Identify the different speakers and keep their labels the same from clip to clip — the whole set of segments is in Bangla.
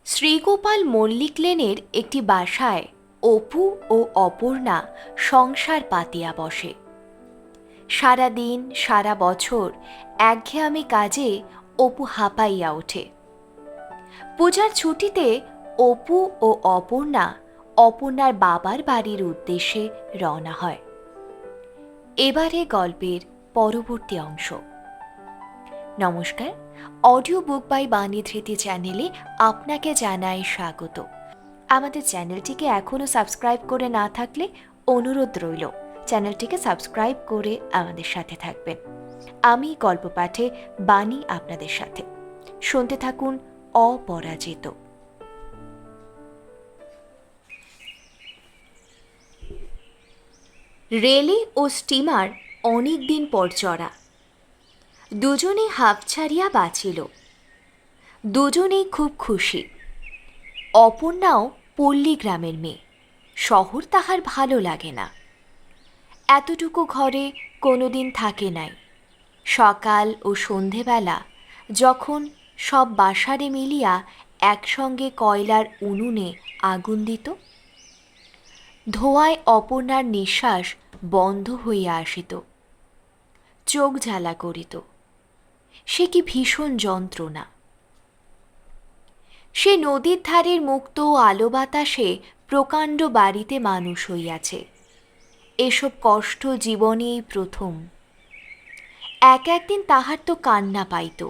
Speaker 1: শ্রীগোপাল মল্লিক লেনের একটি বাসায় অপু ও অপর্ণা সংসার পাতিয়া বসে। সারা দিন সারা বছর একঘেয়ামি কাজে অপু হাঁপাইয়া ওঠে। পূজার ছুটিতে অপু ও অপর্ণার বাবার বাড়ির উদ্দেশ্যে রওনা হয়। এবারে গল্পের পরবর্তী অংশ। নমস্কার, অডিও বুক বাই বাণী ধৃতি চ্যানেলে আপনাকে জানাই স্বাগত। আমাদের চ্যানেলটিকে এখনও সাবস্ক্রাইব করে না থাকলে অনুরোধ রইল চ্যানেলটিকে সাবস্ক্রাইব করে আমাদের সাথে থাকবেন। আমি গল্প পাঠে বাণী আপনাদের সাথে। শুনতে থাকুন অপরাজিত। রেলে ও স্টিমার অনেক দিন পর চড়া। দুজনেই হাঁপ ছাড়িয়া বাঁচিল। দুজনেই খুব খুশি। অপর্ণাও পল্লী গ্রামের মেয়ে, শহর তাহার ভালো লাগে না। এতটুকু ঘরে কোনোদিন থাকে নাই। সকাল ও সন্ধেবেলা যখন সব বাসারে মিলিয়া একসঙ্গে কয়লার উনুনে আগুন দিত, ধোঁয়ায় অপর্ণার নিঃশ্বাস বন্ধ হইয়া আসিত, চোখ ঝালা করিত। সে কি ভীষণ যন্ত্রণা! সে নদীর ধারের মুক্ত আলো বাতাসে প্রকাণ্ড বাড়িতে মানুষ হইয়াছে। এসব কষ্ট জীবনেই প্রথম। একদিন তাহার তো কান্না পাইত,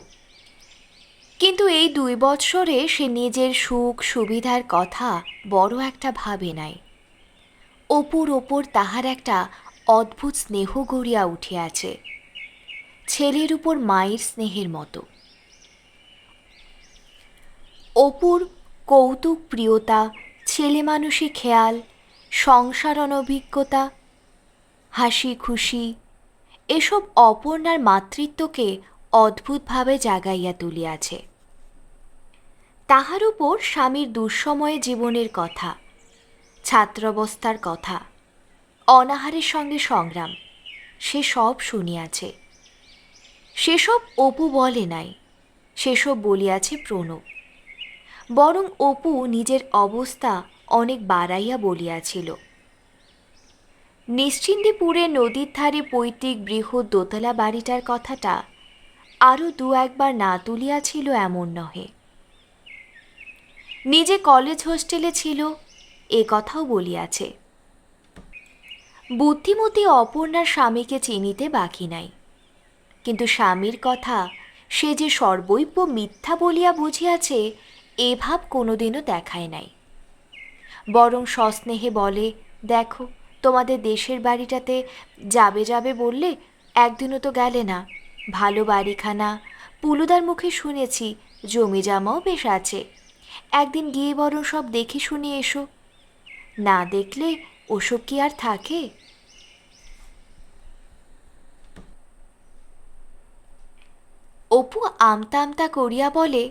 Speaker 1: কিন্তু এই 2 বৎসরে সে নিজের সুখ সুবিধার কথা বড় একটা ভাবে নাই। অপুর ওপর তাহার একটা অদ্ভুত স্নেহ গড়িয়া উঠিয়াছে, ছেলের উপর মায়ের স্নেহের মতো। অপুর কৌতুক প্রিয়তা, ছেলে মানুষী খেয়াল, সংসার অনভিজ্ঞতা, হাসি খুশি এসব অপর্ণার মাতৃত্বকে অদ্ভুতভাবে জাগাইয়া তুলিয়াছে। তাহার উপর স্বামীর দুঃসময়ে জীবনের কথা, ছাত্রাবস্থার কথা, অনাহারের সঙ্গে সংগ্রাম, সে সব শুনিয়াছে। সেসব অপু বলে নাই, সেসব বলিয়াছে প্রণব। বরং অপু নিজের অবস্থা অনেক বাড়াইয়া বলিয়াছিল। নিশ্চিন্দিপুরে নদীর ধারে পৈতৃক বৃহৎ দোতলা বাড়িটার কথাটা আরও 2-1 বার না তুলিয়াছিল এমন নহে। নিজে কলেজ হোস্টেলে ছিল এ কথাও বলিয়াছে। বুদ্ধিমতী অপর্ণার স্বামীকে চিনিতে বাকি নাই, কিন্তু স্বামীর কথা সে যে সর্বৈব মিথ্যা বলিয়া বুঝিয়াছে এ ভাব কোনোদিনও দেখায় নাই। বরং সস্নেহে বলে, দেখো তোমাদের দেশের বাড়িটাতে যাবে যাবে বললে একদিনও তো গেলে না। ভালো বাড়িখানা, পুলুদার মুখে শুনেছি জমি জামাও বেশ আছে। একদিন গিয়ে বরং সব দেখে শুনে এসো। না দেখলে ওসব কি আর থাকে? অপু আমতা আমতা করিয়া বলে,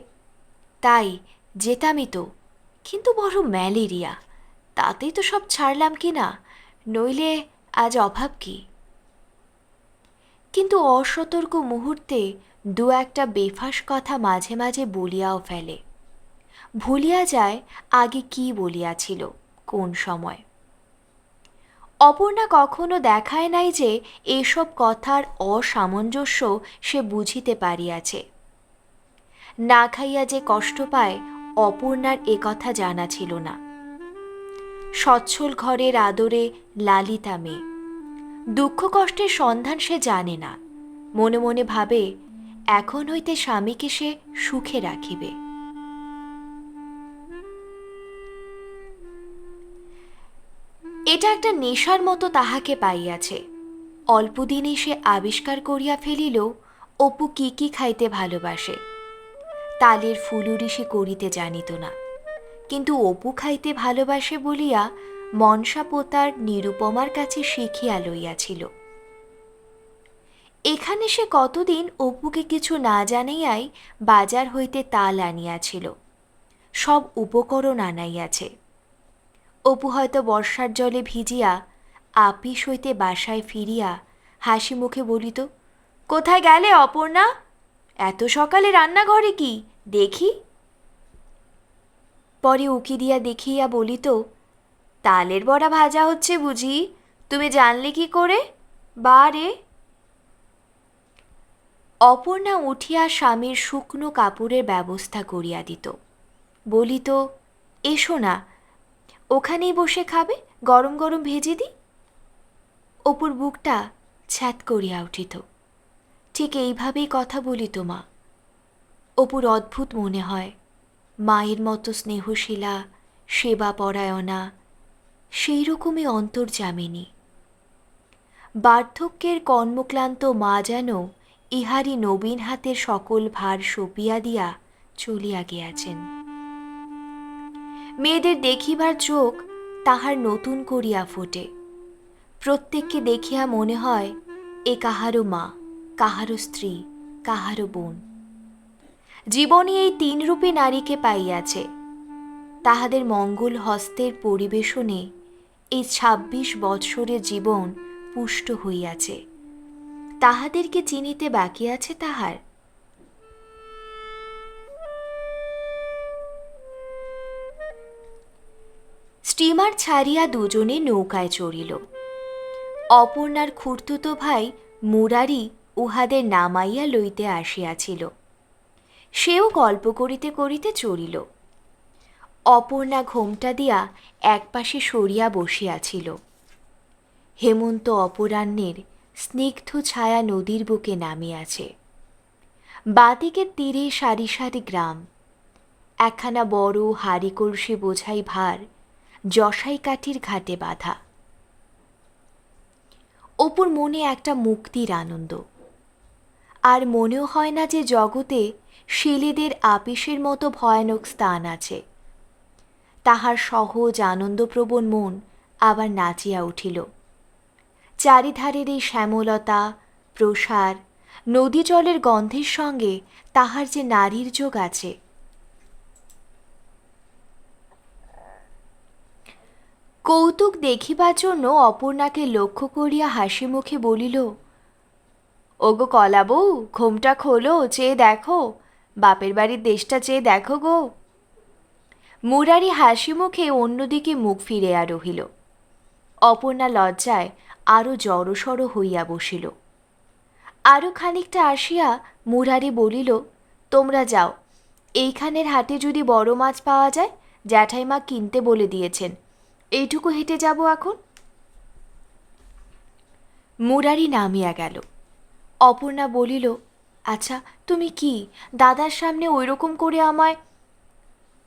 Speaker 1: তাই যেতামই তো, কিন্তু বড় ম্যালেরিয়া, তাতেই তো সব ছাড়লাম কি না, নইলে আজ অভাব কি। কিন্তু অসতর্ক মুহূর্তে 2-1টা বেফাঁস কথা মাঝে মাঝে বলিয়াও ফেলে। ভুলিয়া যায় আগে কি বলিয়াছিল, কোন সময়। অপর্ণা কখনো দেখায় নাই যে এসব কথার অসামঞ্জস্য সে বুঝিতে পারিয়াছে। না খাইয়া যে কষ্ট পায় অপর্ণার এ কথা জানা ছিল না। সচ্ছল ঘরের আদরে লালিতা মেয়ে, দুঃখ কষ্টের সন্ধান সে জানে না। মনে মনে ভাবে এখন হইতে স্বামীকে সে সুখে রাখিবে। এটা একটা নেশার মতো তাহাকে পাইয়াছে। অল্পদিনে সে আবিষ্কার করিয়া ফেলিল অপু কি কি খাইতে ভালোবাসে। তালের ফুলুরি সে করিতে জানিত না, কিন্তু অপু খাইতে ভালোবাসে বলিয়া মনসা পোতার নিরুপমার কাছে শিখিয়া লইয়াছিল। এখানে সে কতদিন অপুকে কিছু না জানাইয়াই বাজার হইতে তাল আনিয়াছিল, সব উপকরণ আনাইয়াছে। অপু হয়তো বর্ষার জলে ভিজিয়া আপিস হইতে বাসায় ফিরিয়া হাসি মুখে বলিত, কোথায় গেলে অপর্ণা? এত সকালে রান্নাঘরে কি দেখি? পরে উকি দিয়া দেখিয়া বলিত, তালের বড়া ভাজা হচ্ছে বুঝি? তুমি জানলে কি করে? বা রে। অপর্ণা উঠিয়া স্বামীর শুকনো কাপড়ের ব্যবস্থা করিয়া দিত। বলিত, এসো না, ওখানেই বসে খাবে, গরম গরম ভেজে দিই। অপুর বুকটা ছ্যাত করিয়া উঠিত। ঠিক এইভাবেই কথা বলিত মা। অপুর অদ্ভুত মনে হয়, মায়ের মতো স্নেহশীলা, সেবা পরায়ণা, সেই রকমই অন্তর্যামিনী। বার্ধক্যের কর্মক্লান্ত মা যেন ইহারি নবীন হাতের সকল ভার সঁপিয়া দিয়া চলিয়া গিয়াছেন। মেয়েদের দেখিবার চোখ তাহার নতুন করিয়া ফোটে। প্রত্যেককে দেখিয়া মনে হয় এ কাহারও মা, কাহারও স্ত্রী, কাহারও বোন। জীবনে এই তিন রূপে নারীকে পাইয়াছে। তাহাদের মঙ্গল হস্তের পরিবেশনে এই ২৬ বৎসরের জীবন পুষ্ট হইয়াছে। তাহাদেরকে চিনিতে বাকি আছে তাহার? স্টিমার ছাড়িয়া দুজনে নৌকায় চড়িল। অপর্ণার খুড়তুতো ভাই মুরারি উহাদের নামাইয়া লইতে আসিয়াছিল। সেও গল্প করিতে করিতে চড়িল। অপর্ণা ঘোমটা দিয়া একপাশে সরিয়া বসিয়াছিল। হেমন্ত অপরাহ্নের স্নিগ্ধ ছায়া নদীর বুকে নামিয়াছে। বাদিকের তীরে সারি সারি গ্রাম। একখানা বড় হাড়ি কলসি বোঝাই ভার জসাই কাঠির ঘাটে বাঁধা। অপুর মনে একটা মুক্তির আনন্দ। আর মনেও হয় না যে জগতে শেলেদের আপিসের মতো ভয়ানক স্থান আছে। তাহার সহজ আনন্দপ্রবণ মন আবার নাচিয়া উঠিল। চারিধারের এই শ্যামলতা, প্রসার, নদী জলের গন্ধের সঙ্গে তাহার যে নারীর যোগ আছে। কৌতুক দেখিবার জন্য অপর্ণাকে লক্ষ্য করিয়া হাসি মুখে বলিল, ওগো কলা বউ, ঘোমটা খোলো, চেয়ে দেখো, বাপের বাড়ির দেশটা চেয়ে দেখো গো। মুরারি হাসি মুখে অন্যদিকে মুখ ফিরিয়া রহিল। অপর্ণা লজ্জায় আরো জড়সড় হইয়া বসিল। আরো খানিকটা আসিয়া মুরারি বলিল, তোমরা যাও, এইখানের হাটে যদি বড় মাছ পাওয়া যায়, জ্যাঠাইমা কিনতে বলে দিয়েছেন, এইটুকু হেঁটে যাব এখন। মুরারি নামিয়া গেল। অপর্ণা বলিল, আচ্ছা তুমি কি দাদার সামনে ওই রকম করে আমায়?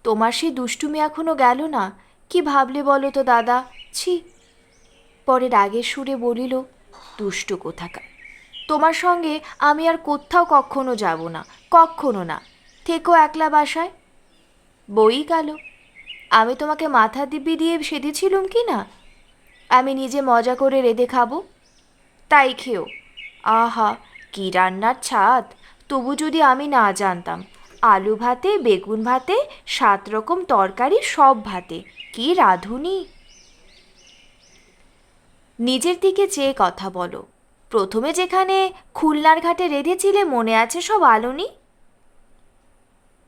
Speaker 1: তোমার সেই দুষ্টুমি এখনো গেল না? কি ভাবলে বলো তো দাদা, ছি। পরে রাগের সুরে বলিল, দুষ্টু কোথাকার, তোমার সঙ্গে আমি আর কোথাও কখনো যাব না, কখনো না। থেকো একলা বাসায়। বই গেল, আমি তোমাকে মাথা দিব্যি দিয়ে সেধেছিলুম কি না? আমি নিজে মজা করে রেঁধে খাবো, তাই খেও। আহা, কি রান্নার ছাদ! তবু যদি আমি না জানতাম, আলু ভাতে, বেগুন ভাতে, ৭ রকম তরকারি, সব ভাতে, কি রাঁধুনি! নিজের দিকে চেয়ে কথা বলো। প্রথমে যেখানে খুলনার ঘাটে রেঁধেছিলে মনে আছে সব আলুনি?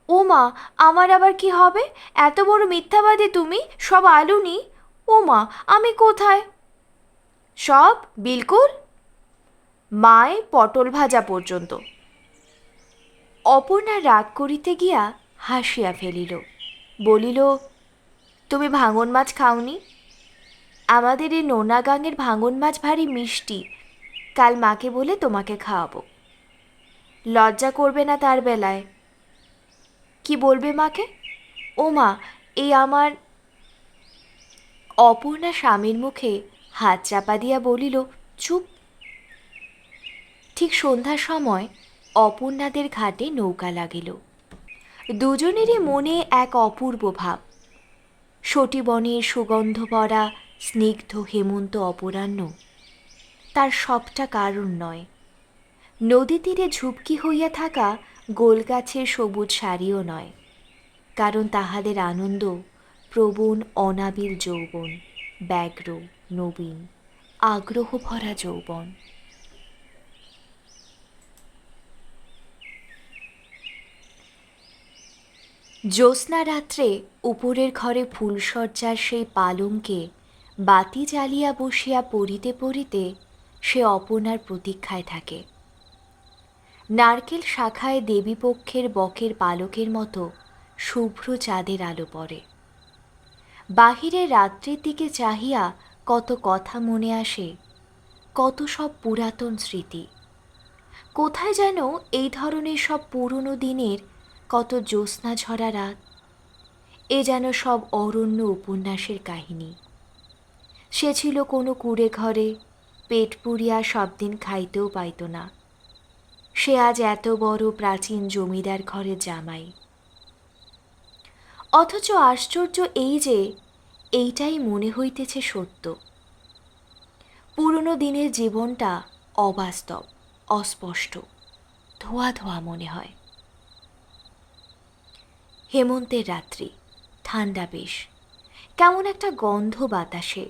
Speaker 1: ও মা, আমার আবার কি হবে? এত বড় মিথ্যাবাদী তুমি! সব আলুনি? ও মা, আমি কোথায়? সব বিলকুল, মায়ে পটল ভাজা পর্যন্ত। অপর্ণা রাগ করিতে গিয়া হাসিয়া ফেলিল। বলিল, তুমি ভাঙন মাছ খাওনি? আমাদের এই নোনাগাঙের ভাঙন মাছ ভারী মিষ্টি, কাল মাকে বলে তোমাকে খাওয়াবো। লজ্জা করবে না তার বেলায়? কি বলবে মাকে? ও মা, এই আমার। অপর্ণা স্বামীর মুখে হাত চাপা দিয়া বলিল, চুপ। ঠিক সন্ধ্যার সময় অপর্ণাদের ঘাটে নৌকা লাগিল। দুজনেরই মনে এক অপূর্ব ভাব। সটিবনের সুগন্ধ ভরা স্নিগ্ধ হেমন্ত অপরাহ্ন তার সবটা কারণ নয়। নদী তীরে ঝুপকি হইয়া থাকা গোলগাছের সবুজ সারিও নয়, কারণ তাহাদের আনন্দ প্রবণ অনাবিল যৌবন, ব্যগ্র, নবীন, আগ্রহ ভরা যৌবন। জ্যোৎস্না রাত্রে উপরের ঘরে ফুলশয্যার সেই পালঙ্কে বাতি জ্বালিয়া বসিয়া পড়িতে পড়িতে সে অপর্ণার প্রতীক্ষায় থাকে। নারকেল শাখায় দেবীপক্ষের বকের পালকের মতো শুভ্র চাঁদের আলো পড়ে। বাহিরে রাত্রির দিকে চাহিয়া কত কথা মনে আসে, কত সব পুরাতন স্মৃতি। কোথায় যেন এই ধরনের সব পুরনো দিনের কত জ্যোৎস্না ঝরা রাত। এ যেন সব অরণ্য উপন্যাসের কাহিনী। সে ছিল কোনো কুঁড়ে ঘরে, পেট পুরিয়া সব দিন খাইতেও পাইত না। সে আজ এত বড় প্রাচীন জমিদার ঘরের জামাই। অথচ আশ্চর্য এই যে এইটাই মনে হইতেছে সত্য। পুরনো দিনের জীবনটা অবাস্তব, অস্পষ্ট, ধোয়া ধোয়া মনে হয়। হেমন্তের রাত্রি, ঠান্ডা বেশ, কেমন একটা গন্ধ বাতাসে।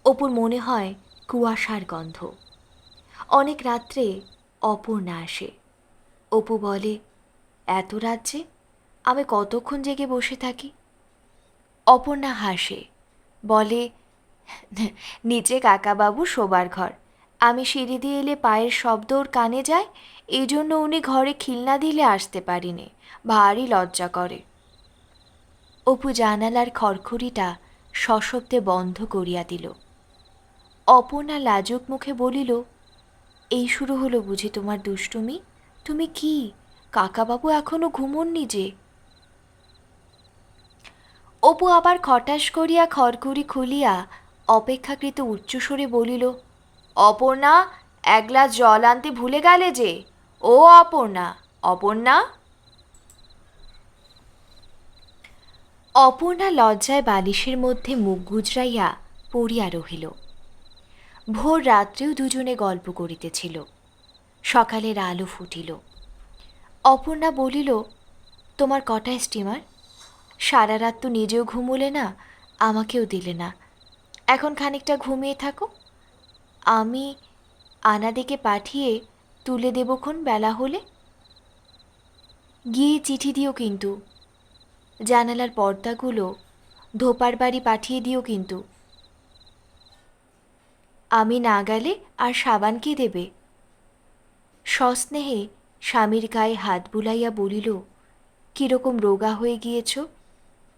Speaker 1: অপুর মনে হয় কুয়াশার গন্ধ। অনেক রাত্রে অপর্ণা আসে। অপু বলে, এত রাত যে, আমি কতক্ষণ জেগে বসে থাকি? অপর্ণা হাসে, বলে, নিচে কাকাবাবু শোবার ঘর। আমি সিঁড়ি দিয়ে এলে পায়ের শব্দ ওর কানে যায়, এই জন্য উনি ঘরে খিল না দিলে আসতে পারিনে, ভারী লজ্জা করে। অপু জানালার খড়খড়িটা সশব্দে বন্ধ করিয়া দিল। অপর্ণা লাজুক মুখে বলিল, এই শুরু হলো বুঝি তোমার দুষ্টুমি? তুমি কি, কাকাবাবু এখনো ঘুমোননি যে? অপু আবার খটাস করিয়া খড়খড়ি খুলিয়া অপেক্ষাকৃত উচ্চস্বরে বলিল, অপর্ণা, এক গ্লাস জল আনতে ভুলে গেলে যে? ও অপর্ণা, অপর্ণা। অপর্ণা লজ্জায় বালিশের মধ্যে মুখ গুজরাইয়া পড়িয়া রহিল। ভোর রাত্রেও দুজনে গল্প করিতেছিল। সকালের আলো ফুটিল। অপর্ণা বলিল, তোমার কটায় স্টিমার? সারা রাত তো নিজেও ঘুমোলে না, আমাকেও দিলে না। এখন খানিকটা ঘুমিয়ে থাকো, আমি আনাদিকে পাঠিয়ে তুলে দেবক্ষণ বেলা হলে। গিয়ে চিঠি দিও কিন্তু, জানালার পর্দাগুলো ধোপার বাড়ি পাঠিয়ে দিও কিন্তু। আমি না গেলে আর সাবান কে দেবে? সস্নেহে স্বামীর গায়ে হাত বুলাইয়া বলিল, কিরকম রোগা হয়ে গিয়েছ,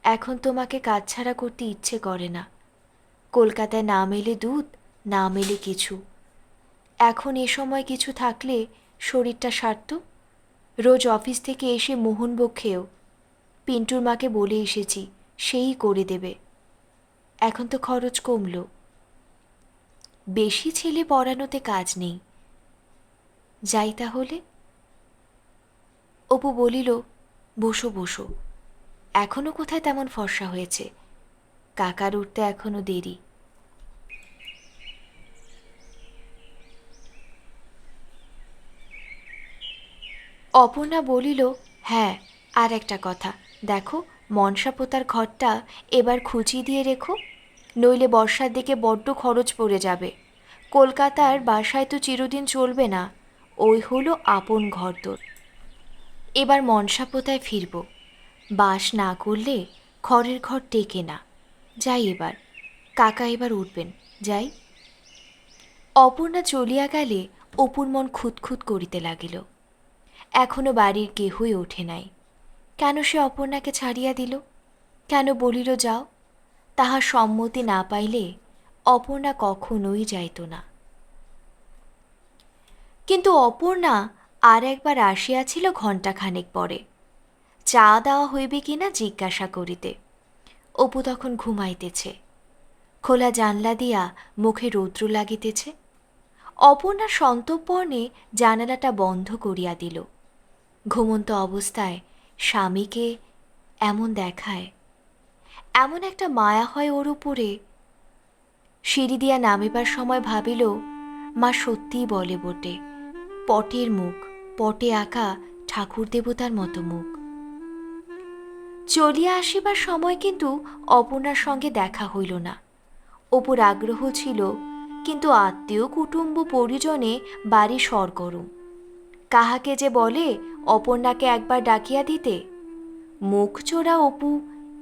Speaker 1: এখন তোমাকে কাজছাড়া করতে ইচ্ছে করে না। কলকাতায় না মেলে দুধ, না মেলে কিছু। এখন এ সময় কিছু থাকলে শরীরটা সারত। রোজ অফিস থেকে এসে মোহনভোগ খেয়েও। পিন্টুর মাকে বলে এসেছি, সেই করে দেবে। এখন তো খরচ কমল। বেশি ছেলে পড়ানোতে কাজ নেই। যাই তাহলে। অপু বলিল, বসো বসো, এখনো কোথায় তেমন ফর্সা হয়েছে, কাকার উঠতে এখনো দেরি। অপর্ণা বলিল, হ্যাঁ, আর একটা কথা, দেখো মনসা পোতার ঘরটা এবার খুঁচি দিয়ে রেখো, নইলে বর্ষার দিকে বড্ড খরচ পড়ে যাবে। কলকাতার বাসায় তো চিরদিন চলবে না, ওই হলো আপন ঘর তোর। এবার মনসা পোতায় ফিরব, বাস না করলে খড়ের ঘর টেকে না। যাই এবার, কাকা এবার উঠবেন, যাই। অপর্ণা চলিয়া গেলে অপুর মন খুঁতখুত করিতে লাগিল। এখনো বাড়ির কেহই ওঠে নাই। কেন সে অপর্ণাকে ছাড়িয়া দিল? কেন বলিল যাও? তাহার সম্মতি না পাইলে অপর্ণা কখনোই যাইত না। কিন্তু অপর্ণা আর একবার আসিয়াছিল ঘণ্টাখানেক পরে, চা দেওয়া হইবে কিনা জিজ্ঞাসা করিতে। অপু তখন ঘুমাইতেছে। খোলা জানলা দিয়া মুখে রৌদ্র লাগিতেছে। অপর্ণা সন্তর্পণে জানালাটা বন্ধ করিয়া দিল। ঘুমন্ত অবস্থায় স্বামীকে এমন দেখায়, এমন একটা মায়া হয় ওর উপরে। সিঁড়ি দিয়া নামিবার সময় ভাবিল, মা সত্যিই বলে বটে, পটের মুখ, পটে আঁকা ঠাকুর দেবতার মতো মুখ। চলিয়া আসিবার সময় কিন্তু অপর্ণার সঙ্গে দেখা হইল না। অপুর আগ্রহ ছিল, কিন্তু আত্মীয় কুটুম্ব পরিজনে বাড়ি সরগরম। কাহাকে যে বলে অপর্ণাকে একবার ডাকিয়া দিতে। মুখ চোরা অপু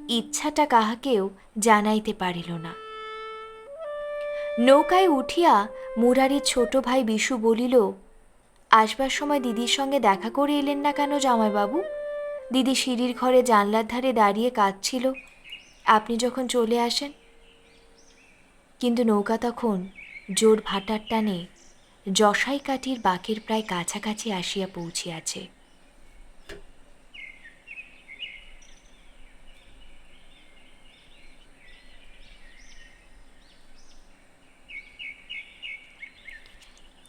Speaker 1: ইচ্ছাটা কাহাকেও জানাইতে পারিল না। নৌকায় উঠিয়া মুরারির ছোট ভাই বিশু বলিল, আসবার সময় দিদির সঙ্গে দেখা করে এলেন না কেন জামাইবাবু? দিদি সিঁড়ির ঘরে জানলার ধারে দাঁড়িয়ে কাঁদছিল, আপনি যখন চলে আসেন। কিন্তু নৌকা তখন জোর ভাটার টানে জসাইকাঠির বাঁকের প্রায় কাছাকাছি আসিয়া পৌঁছিয়াছে।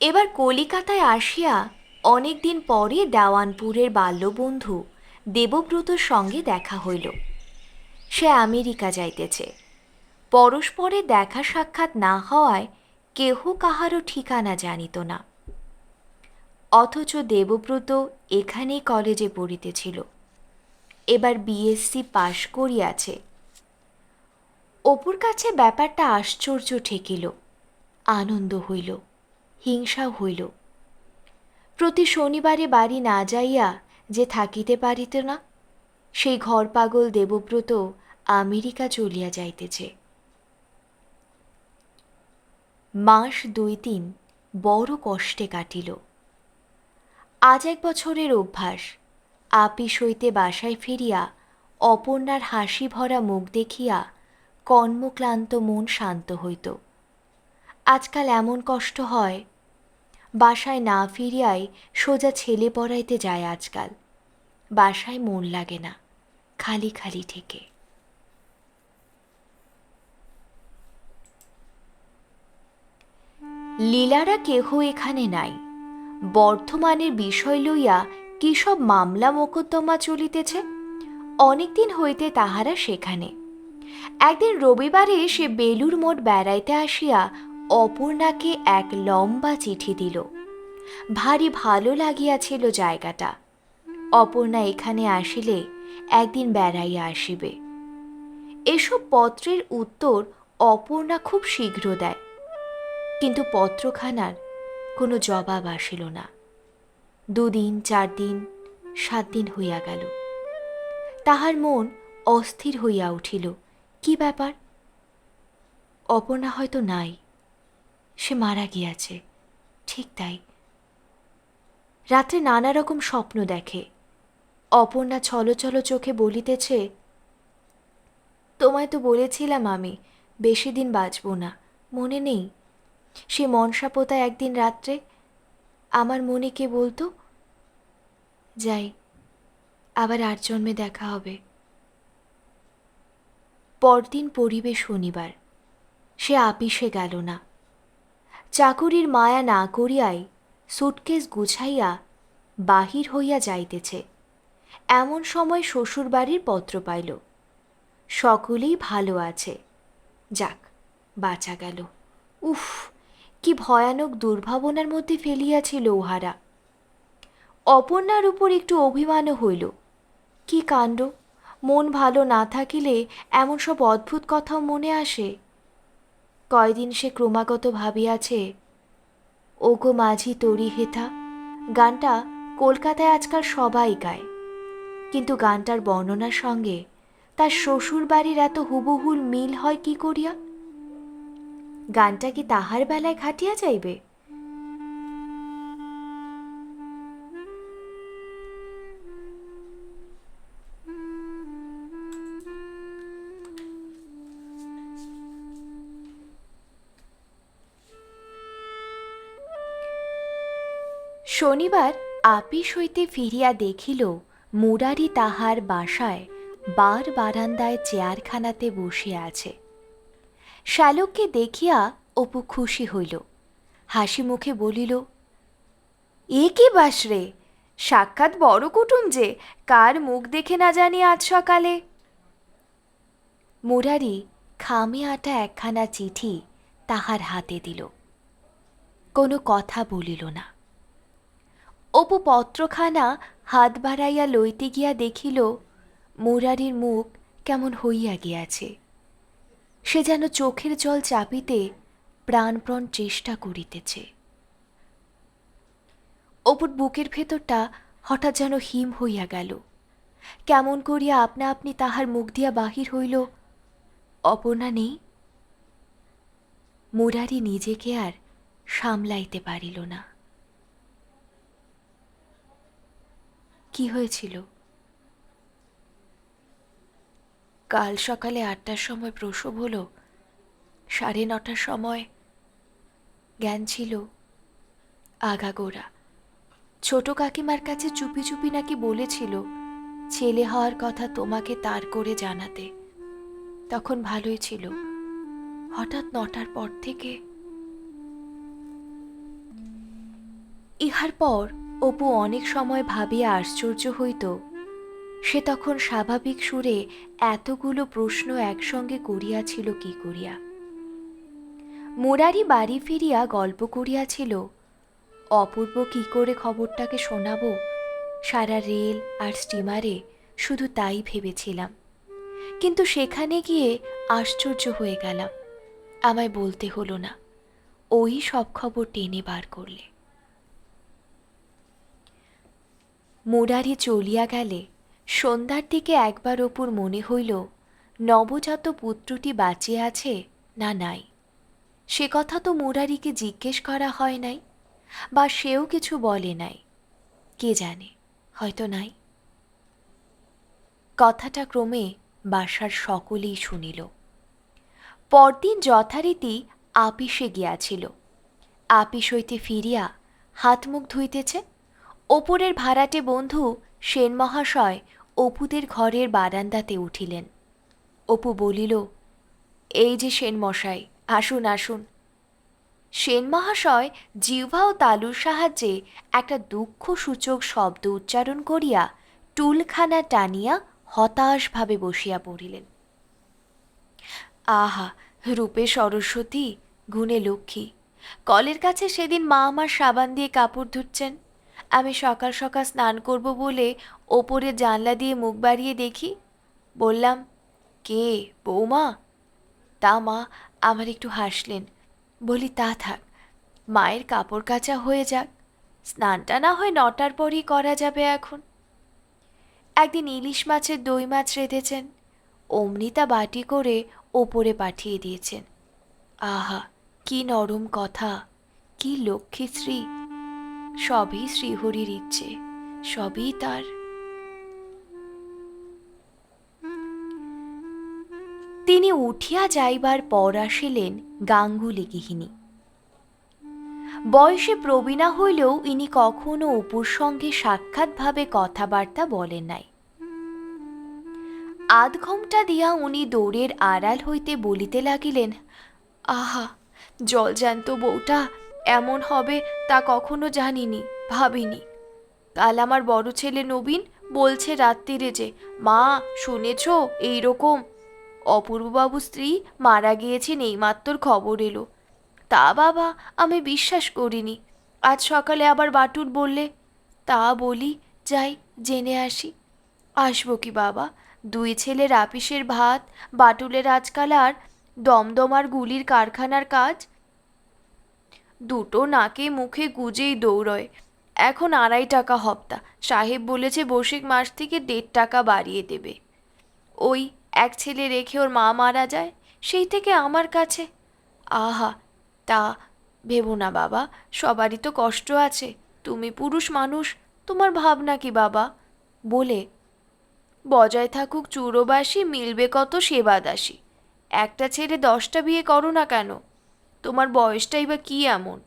Speaker 1: এবার কলিকাতায় আসিয়া অনেক দিন পরে দেওয়ানপুরের বাল্যবন্ধু দেবব্রতর সঙ্গে দেখা হইল। সে আমেরিকা যাইতেছে। পরস্পরের দেখা সাক্ষাৎ না হওয়ায় কেহ কাহারও ঠিকানা জানিত না। অথচ দেবব্রত এখানেই কলেজে পড়িতেছিল। এবার বিএসসি পাশ করিয়াছে। অপুর কাছে ব্যাপারটা আশ্চর্য ঠেকিল, আনন্দ হইল, হিংসাও হইল। প্রতি শনিবারে বাড়ি না যাইয়া যে থাকিতে পারিত না, সেই ঘর পাগল দেবব্রত আমেরিকা চলিয়া যাইতেছে। মাস 2-3 বড় কষ্টে কাটিল। আজ 1 বছরের অভ্যাস। আপিস হইতে বাসায় ফিরিয়া অপর্ণার হাসি ভরা মুখ দেখিয়া কর্মক্লান্ত মন শান্ত হইত। আজকাল এমন কষ্ট হয়, বাসায় না ফিরিয়াই সোজা ছেলে পড়াইতে যায় আজকাল। বাসায় মন লাগে না, খালি খালি ঠেকে। লীলারা কেহ এখানে নাই। বর্ধমানের বিষয় লইয়া কি সব মামলা মোকদ্দমা চলিতেছে, অনেকদিন হইতে তাহারা সেখানে। একদিন রবিবারে সে বেলুর মঠ বেড়াইতে আসিয়া অপর্ণাকে এক লম্বা চিঠি দিল। ভারী ভালো লাগিয়াছিল জায়গাটা। অপর্ণা এখানে আসিলে একদিন বেড়াইয়া আসিবে। এসব পত্রের উত্তর অপর্ণা খুব শীঘ্র দেয়, কিন্তু পত্রখানার কোনো জবাব আসিল না। 2 দিন, 4 দিন, 7 দিন হইয়া গেল। তাহার মন অস্থির হইয়া উঠিল। কি ব্যাপার? অপর্ণা হয়তো নাই, সে মারা গিয়াছে। ঠিক তাই। রাত্রে নানা রকম স্বপ্ন দেখে। অপর্ণা ছলছল চোখে বলিতেছে, তোমায় তো বলেছিলাম আমি বেশি দিন বাঁচব না, মনে নেই? সে মনসাপোতা একদিন রাত্রে আমার মনে কে বলতো, যাই, আবার 8 জন্মে দেখা হবে। পরদিন পড়িবে শনিবার। সে আপিসে গেল না। চাকুরির মায়া না করিয়াই সুটকেস গুছাইয়া বাহির হইয়া যাইতেছে। এমন সময় শ্বশুরবাড়ির পত্র পাইল। সকলেই ভালো আছে। যাক, বাঁচা গেল। উফ, কি ভয়ানক দুর্ভাবনার মধ্যে ফেলিয়াছিল উহারা। অপর্ণার উপর একটু অভিমানও হইল। কি কাণ্ড, মন ভালো না থাকিলে এমন সব অদ্ভুত কথাও মনে আসে। কয়দিন সে ক্রমাগত ভাবিয়াছে, ওগো মাঝি তরি হেথা গানটা কলকাতায় আজকাল সবাই গায়, কিন্তু গানটার বর্ণনার সঙ্গে তার শ্বশুর বাড়ির এত হুবহুল মিল হয় কি করিয়া? গানটা কি তাহার বেলায় খাটিয়া যাইবে? শনিবার আপিস হইতে ফিরিয়া দেখিল মুরারি তাহার বাসায় বার বারান্দায় চেয়ারখানাতে বসিয়া আছে। শ্যালককে দেখিয়া অপু খুশি হইল, হাসি মুখে বলিল, এ কি বাস রে, সাক্ষাৎ বড় কুটুম যে, কার মুখ দেখে না জানি আজ সকালে। মুরারি খামে আটা একখানা চিঠি তাহার হাতে দিল। কোনো কথা বলিল না। অপু পত্রখানা হাত বাড়াইয়া লইতে গিয়া দেখিল মুরারির মুখ কেমন হইয়া গিয়াছে। সে যেন চোখের জল চাপিতে প্রাণপণ চেষ্টা করিতেছে। অপুর বুকের ভেতরটা হঠাৎ যেন হিম হইয়া গেল। কেমন করিয়া আপনা আপনি তাহার মুখ দিয়া বাহির হইল, অপর্ণা নেই। মুরারি নিজেকে আর সামলাইতে পারিল না। কি হয়েছিল? কাল সকালে 8টার সময় প্রসব হল, 9:30টার সময় জ্ঞান ছিল। আগাগোড়া ছোট কাকিমার কাছে চুপি চুপি নাকি বলেছিল ছেলে হওয়ার কথা তোমাকে তার করে জানাতে। তখন ভালোই ছিল। হঠাৎ 9টার পর থেকে। ইহার পর অপু অনেক সময় ভাবিয়া আশ্চর্য হইত, সে তখন স্বাভাবিক সুরে এতগুলো প্রশ্ন একসঙ্গে করিয়াছিল কি করিয়া। মুরারি বাড়ি ফিরিয়া গল্প করিয়াছিল, অপূর্ব কি করে খবরটাকে শোনাব। সারা রেল আর স্টিমারে শুধু তাই ভেবেছিলাম, কিন্তু সেখানে গিয়ে আশ্চর্য হয়ে গেলাম। আমায় বলতে হলো না, ওই সব খবর টেনে বার করলে। মুরারি চলিয়া গেলে সন্ধ্যার দিকে একবার অপুর মনে হইল নবজাত পুত্রটি বাঁচিয়া আছে না নাই। সে কথা তো মুরারিকে জিজ্ঞেস করা হয় নাই, বা সেও কিছু বলে নাই। কে জানে, হয়তো নাই। কথাটা ক্রমে বাসার সকলেই শুনিল। পরদিন যথারীতি আপিসে গিয়াছিল। আপিস হইতে ফিরিয়া হাত মুখ ধুইতেছে। ওপরের ভাড়াটে বন্ধু সেন মহাশয় অপুদের ঘরের বারান্দাতে উঠিলেন। অপু বলিল, এই যে সেন মশাই, আসুন আসুন। সেন মহাশয় জিহ্বা ও তালুর সাহায্যে একটা দুঃখসূচক শব্দ উচ্চারণ করিয়া টুলখানা টানিয়া হতাশভাবে বসিয়া পড়িলেন। আহা, রূপে সরস্বতী, গুণে লক্ষ্মী। কলের কাছে সেদিন মা আমার সাবান দিয়ে কাপড় ধুচ্ছেন। আমি সকাল সকাল স্নান করব বলে ওপরে জানলা দিয়ে মুখ বাড়িয়ে দেখি। বললাম, কে বৌমা? তা মা আমার একটু হাসলেন। বলি, তা থাক, মায়ের কাপড় কাচা হয়ে যাক, স্নানটা না হয় 9টার পরই করা যাবে এখন। একদিন ইলিশ মাছের দই মাছ রেঁধেছেন, অমনি তা বাটি করে ওপরে পাঠিয়ে দিয়েছেন। আহা, কি নরম কথা, কি লক্ষ্মীশ্রী! সবই শ্রীহরির ইচ্ছে, সবই তার। তিনি উঠিয়া যাইবার পর আসিলেন গাঙ্গুলি গৃহিণী। বয়সে প্রবীণা হইলেও ইনি কখনো অপুর সঙ্গে সাক্ষাৎভাবে কথাবার্তা বলেন নাই। আধ ঘণ্টা দিয়া উনি দৌড়ের আড়াল হইতে বলিতে লাগিলেন, আহা, জলজ্যান্ত বউটা এমন হবে তা কখনো জানিনি, ভাবিনি। কাল আমার বড় ছেলে নবীন বলছে রাত্রিরে যে, মা শুনেছ এইরকম অপূর্ববাবু স্ত্রী মারা গিয়েছেন, এইমাত্র খবর এলো। তা বাবা আমি বিশ্বাস করিনি। আজ সকালে আবার বাটুল বললে, তা বলি যাই জেনে আসি। আসবো কি বাবা, 2 ছেলের আপিসের ভাত, বাটুলের আজকাল আর দমদমার গুলির কারখানার কাজ, দুটো নাকে মুখে গুজেই দৌড়য়। এখন 2.5 টাকা হপ্তা, সাহেব বলেছে বৈশাখ মাস থেকে 1.5 টাকা বাড়িয়ে দেবে। ওই এক ছেলে রেখে ওর মা মারা যায়, সেই থেকে আমার কাছে। আহা, তা ভেবো না বাবা, সবারই তো কষ্ট আছে, তুমি পুরুষ মানুষ, তোমার ভাবনা কি বাবা? বলে, বজায় থাকুক চুরোবাসি, মিলবে কত সেবাদাসী। একটা ছেলে 10টা বিয়ে করো না কেন? তোমার বয়সটাই বা কি এমন?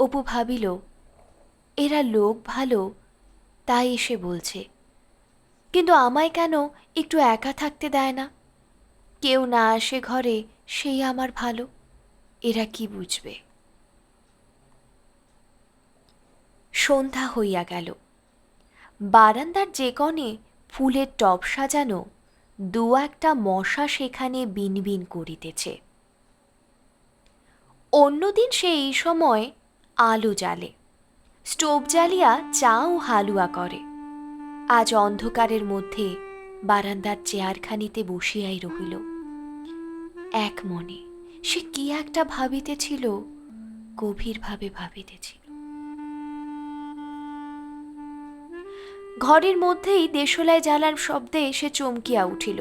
Speaker 1: অপু ভাবিল, এরা লোক ভালো তাই এসে বলছে, কিন্তু আমায় কেন একটু একা থাকতে দেয় না? কেউ না আসে ঘরে, সেই আমার ভালো। এরা কি বুঝবে? সন্ধ্যা হইয়া গেল। বারান্দার যে কোণে ফুলের টব সাজানো, 2-1টা মশা সেখানে বিনবিন করিতেছে। অন্যদিন সে এই সময় আলো জ্বালে, স্টোভ জ্বালিয়া চা ও হালুয়া করে। আজ অন্ধকারের মধ্যে বারান্দার চেয়ারখানিতে বসিয়াই রহিল। এক মনে সে কি একটা ভাবিতেছিল, গভীরভাবে ভাবিতেছিল। ঘরের মধ্যেই দেশলায় জ্বালার শব্দে সে চমকিয়া উঠিল।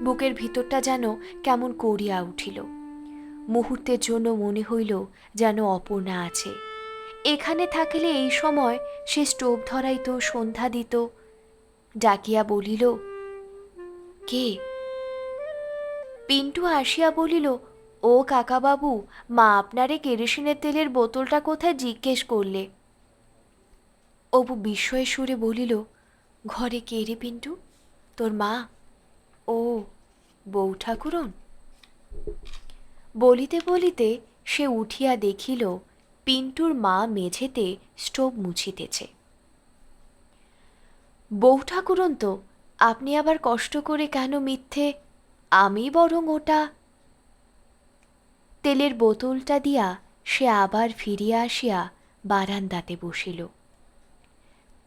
Speaker 1: বুকের ভিতরটা যেন কেমন করিয়া উঠিল। মুহূর্তের জন্য মনে হইল যেন অপর্ণা আছে এখানে, থাকিলে এই সময় সে স্টোভ ধরাইত, সন্ধ্যা দিত। ডাকিয়া বলিল, কে? পিন্টু আসিয়া বলিল, ও কাকাবাবু, মা আপনারে কেরোসিনের তেলের বোতলটা কোথায় জিজ্ঞেস করলে। অপু বিস্ময়ের সুরে বলিল, ঘরে কে রে পিন্টু? তোর মা? ও, বউ ঠাকুরন। বলিতে বলিতে সে উঠিয়া দেখিল পিন্টুর মা মেঝেতে স্টোভ মুছিতেছে। বউ ঠাকুরন তো, আপনি আবার কষ্ট করে কেন মিথ্যে? আমি বরং ওটা। তেলের বোতলটা দিয়া সে আবার ফিরিয়া আসিয়া বারান্দাতে বসিল।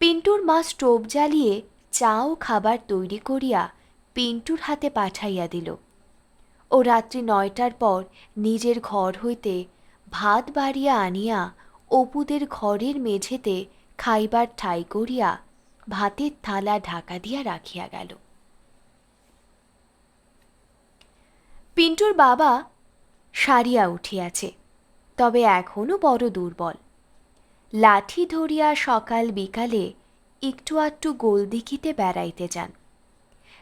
Speaker 1: পিন্টুর মা স্টোভ জ্বালিয়ে চা ও খাবার তৈরি করিয়া পিন্টুর হাতে পাঠাইয়া দিল। ও রাত্রি ৯টার পর নিজের ঘর হইতে ভাত বাড়িয়া আনিয়া অপুদের ঘরের মেঝেতে খাইবার ঠাই করিয়া ভাতের থালা ঢাকা দিয়া রাখিয়া গেল। পিন্টুর বাবা সারিয়া উঠিয়াছে, তবে এখনো বড় দুর্বল। লাঠি ধরিয়া সকাল বিকালে একটু আধটু গোলদিঘিতে বেড়াইতে যান।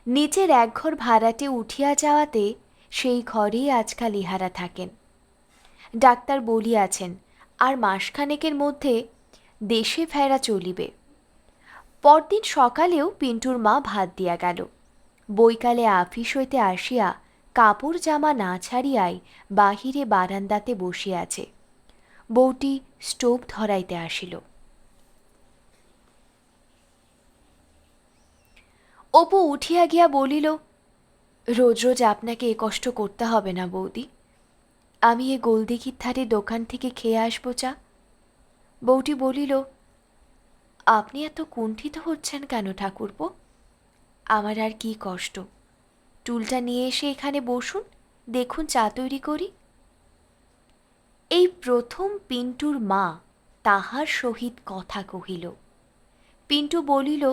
Speaker 1: নিচের এক ঘর ভাড়াটে উঠিয়া যাওয়াতে সেই ঘরেই আজকাল ইহারা থাকেন। ডাক্তার বলিয়াছেন আর মাসখানেকের মধ্যে দেশে ফেরা চলিবে। পরদিন সকালেও পিন্টুর মা ভাত দিয়া গেল। বৈকালে আফিস হইতে আসিয়া কাপড় জামা না ছাড়িয়াই বাহিরে বারান্দাতে বসিয়াছে। বউটি স্টোভ ধরাইতে আসিল। অপু উঠিয়া গিয়া বলিল, রোজ রোজ আপনাকে এ কষ্ট করতে হবে না বৌদি, আমি এ গোলদিঘির ধারে দোকান থেকে খেয়ে আসবো চা। বউটি বলিল, আপনি এত কুণ্ঠিত হচ্ছেন কেন ঠাকুরপো? আমার আর কি কষ্ট, টুলটা নিয়ে এসে এখানে বসুন, দেখুন চা তৈরি করি। এই প্রথম পিন্টুর মা তাহার সহিত কথা কহিল। পিন্টু বলিল,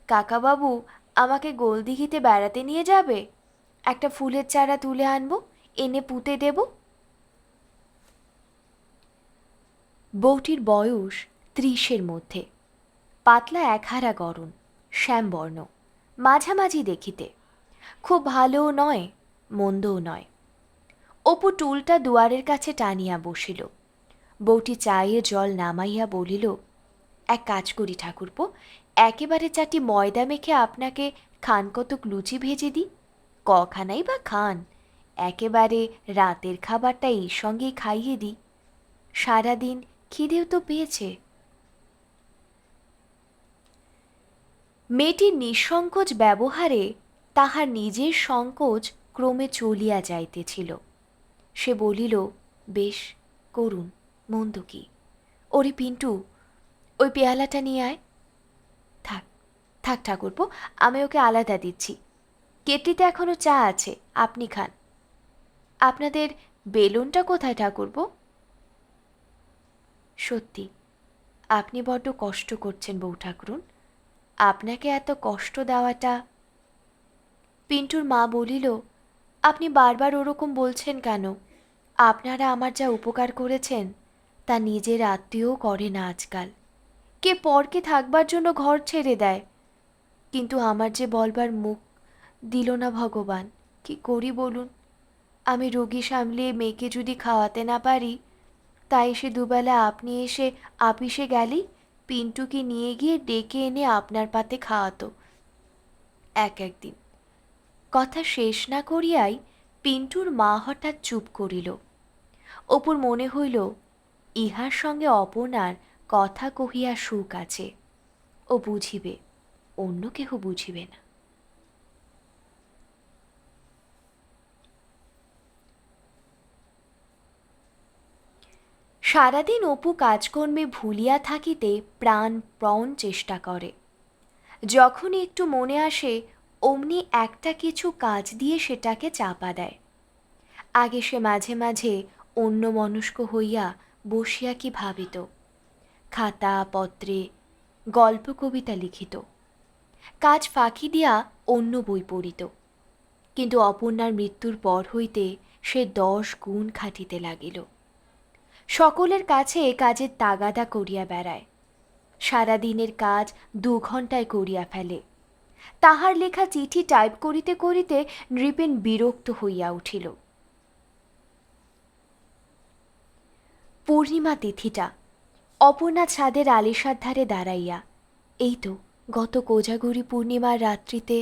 Speaker 1: কাকাবাবু, আমাকে গোলদিঘিতে বেড়াতে নিয়ে যাবে? একটা ফুলের চারা তুলে আনবো, এনে পুঁতে দেব। বউটির বয়স ৩০-এর মধ্যে, পাতলা একহারা গড়ন, শ্যামবর্ণ, মাঝামাঝি দেখিতে, খুব ভালোও নয় মন্দও নয়। অপু টুলটা দুয়ারের কাছে টানিয়া বসিল। বউটি চায়ে জল নামাইয়া বলিল, এক কাজ করি ঠাকুরপো, একেবারে চাটি ময়দা মেখে আপনাকে খান কতক লুচি ভেজে দিই, কখানাই বা খান, একেবারে রাতের খাবারটা এই সঙ্গেই খাইয়ে দিই, সারাদিন খিদেও তো পেয়েছে। মেয়েটির নিঃসংকোচ ব্যবহারে তাহার নিজের সংকোচ ক্রমে চলিয়া যাইতেছিল। সে বলিল, বেশ করুন, মন্দ কি। ওরে পিন্টু, ওই পেয়ালাটা নিয়ে আয়। থাক থাক ঠাকুরপো, আমি ওকে আলাদা দিচ্ছি, কেটলিতে এখনো চা আছে, আপনি খান। আপনাদের বেলুনটা কোথায় ঠাকুরপো? সত্যি আপনি বড্ড কষ্ট করছেন বউ ঠাকুরুন, আপনাকে এত কষ্ট দেওয়াটা। পিন্টুর মা বলিল, আপনি বারবার ওরকম বলছেন কেন? আপনারা আমার যা উপকার করেছেন তা নিজের আত্মীয়ও করে না আজকাল। কে পরকে থাকবার জন্য ঘর ছেড়ে দেয়, কিন্তু আমার যে বলবার মুখ দিল না ভগবান, কি করি বলুন? আমি রোগী সামলিয়ে মেয়েকে যদি খাওয়াতে না পারি, তাই সে দুবেলা আপনি এসে আপিসে গেলেই পিন্টুকে নিয়ে গিয়ে ডেকে এনে আপনার পাতে খাওয়াতো একদিন। কথা শেষ না করিয়াই পিন্টুর মা হঠাৎ চুপ করিল। অপুর মনে হইল ইহার সঙ্গে অপর্ণার কথা কহিয়া সুখ আছে, ও বুঝিবে, অন্য কেহ বুঝিবে না। সারাদিন অপু কাজকর্মে ভুলিয়া থাকিতে প্রাণপণ চেষ্টা করে। যখনই একটু মনে আসে অমনি একটা কিছু কাজ দিয়ে সেটাকে চাপা দেয়। আগে সে মাঝে মাঝে অন্যমনস্ক হইয়া বসিয়া কি ভাবিত, খাতা পত্রে গল্প কবিতা লিখিত, কাজ ফাঁকি দিয়া অন্য বই পড়িত। কিন্তু অপর্ণার মৃত্যুর পর হইতে সে 10 গুণ খাটিতে লাগিল। সকলের কাছে কাজের তাগাদা করিয়া বেড়ায়, সারাদিনের কাজ 2 ঘণ্টায় করিয়া ফেলে। তাহার লেখা চিঠি টাইপ করিতে করিতে নৃপেন বিরক্ত হইয়া উঠিল। পূর্ণিমা তিথিটা অপর্ণা ছাদের আলিশার ধারে দাঁড়াইয়া, এই তো গত কোজাগরী পূর্ণিমার রাত্রিতে